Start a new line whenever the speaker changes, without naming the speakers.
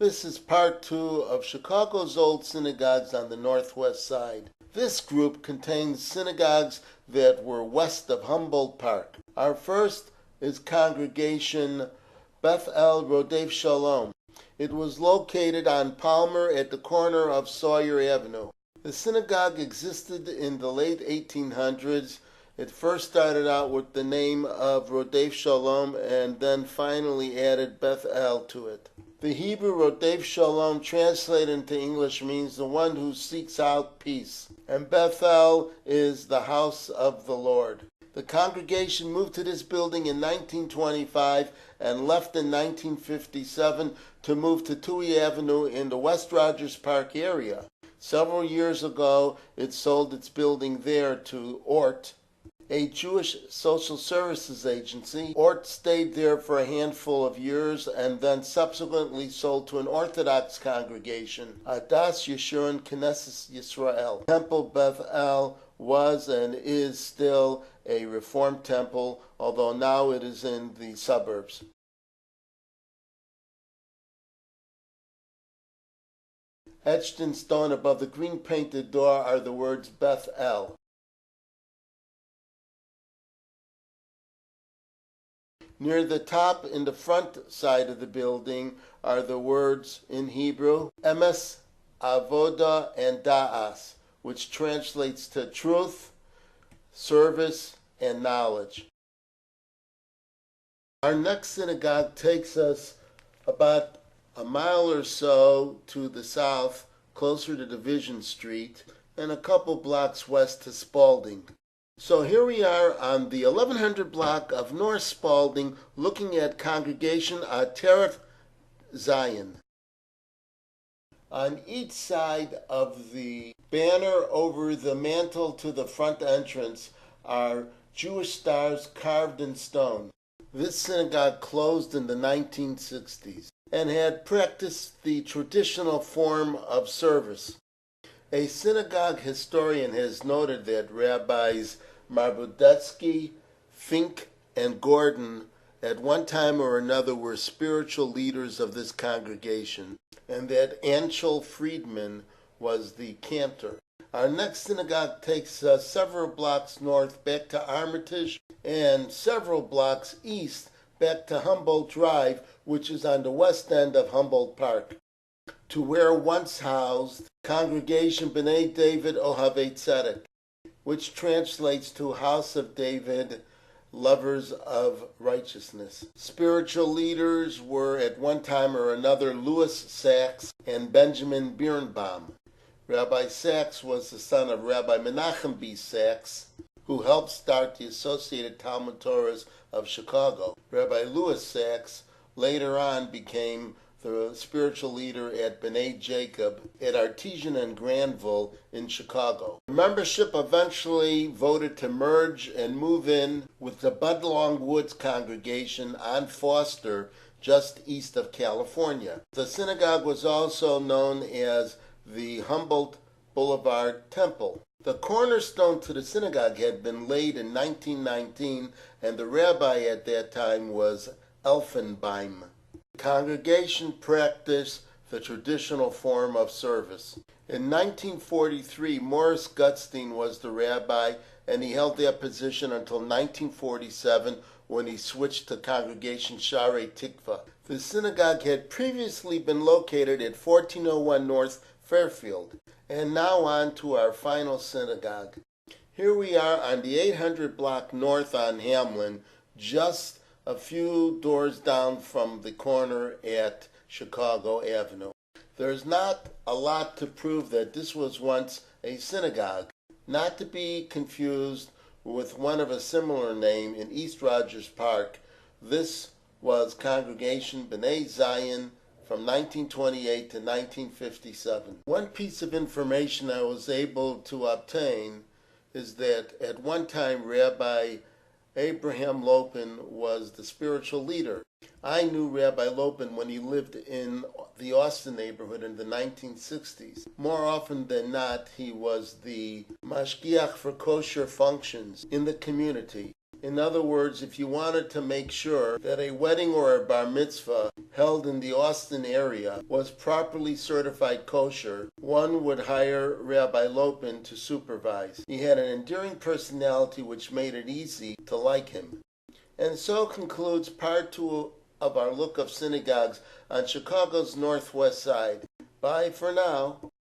This is part 2 of Chicago's old synagogues on the northwest side. This group contains synagogues that were west of Humboldt Park. Our first is Congregation Beth El Rodef Shalom. It was located on Palmer at the corner of Sawyer Avenue. The synagogue existed in the late 1800s. It first started out with the name of Rodef Shalom and then finally added Beth El to it. The Hebrew Rodef Shalom translated into English means the one who seeks out peace, and Beth El is the house of the Lord. The congregation moved to this building in 1925 and left in 1957 to move to Touhy Avenue in the West Rogers Park area. Several years ago, it sold its building there to Ort, a Jewish social services agency. Ort stayed there for a handful of years and then subsequently sold to an Orthodox congregation, Adas Yeshurun Knesset Yisrael. Temple Beth El was and is still a Reformed temple, although now it is in the suburbs. Etched in stone above the green painted door are the words Beth El. Near the top in the front side of the building are the words in Hebrew, Emes, Avoda, and Da'as, which translates to truth, service, and knowledge. Our next synagogue takes us about a mile or so to the south, closer to Division Street, and a couple blocks west to Spalding. So here we are on the 1100 block of North Spalding, looking at Congregation Ateret Zion. On each side of the banner over the mantle to the front entrance are Jewish stars carved in stone. This synagogue closed in the 1960s and had practiced the traditional form of service. A synagogue historian has noted that Rabbis Marbudetsky, Fink, and Gordon at one time or another were spiritual leaders of this congregation, and that Anshel Friedman was the cantor. Our next synagogue takes us several blocks north back to Armitage and several blocks east back to Humboldt Drive, which is on the west end of Humboldt Park, to where once housed Congregation B'nai David Ohavei Tzedek, which translates to House of David, lovers of righteousness. Spiritual leaders were at one time or another Louis Sachs and Benjamin Birnbaum. Rabbi Sachs was the son of Rabbi Menachem B. Sachs, who helped start the Associated Talmud Torahs of Chicago. Rabbi Louis Sachs later on became the spiritual leader at B'nai Jacob at Artesian and Granville in Chicago. The membership eventually voted to merge and move in with the Budlong Woods congregation on Foster, just east of California. The synagogue was also known as the Humboldt Boulevard Temple. The cornerstone to the synagogue had been laid in 1919, and the rabbi at that time was Elfenbeim. The congregation practiced the traditional form of service. In 1943, Morris Gutstein was the rabbi, and he held that position until 1947 when he switched to Congregation Sharei Tikva. The synagogue had previously been located at 1401 North Fairfield. And now on to our final synagogue. Here we are on the 800 block north on Hamlin, just a few doors down from the corner at Chicago Avenue. There's not a lot to prove that this was once a synagogue, not to be confused with one of a similar name in East Rogers Park. This was Congregation B'nai Zion from 1928 to 1957. One piece of information I was able to obtain is that at one time Rabbi Abraham Lopin was the spiritual leader. I knew Rabbi Lopin when he lived in the Austin neighborhood in the 1960s. More often than not, he was the mashgiach for kosher functions in the community. In other words, if you wanted to make sure that a wedding or a bar mitzvah held in the Austin area was properly certified kosher, one would hire Rabbi Lopin to supervise. He had an endearing personality which made it easy to like him. And so concludes part 2 of our look of synagogues on Chicago's northwest side. Bye for now.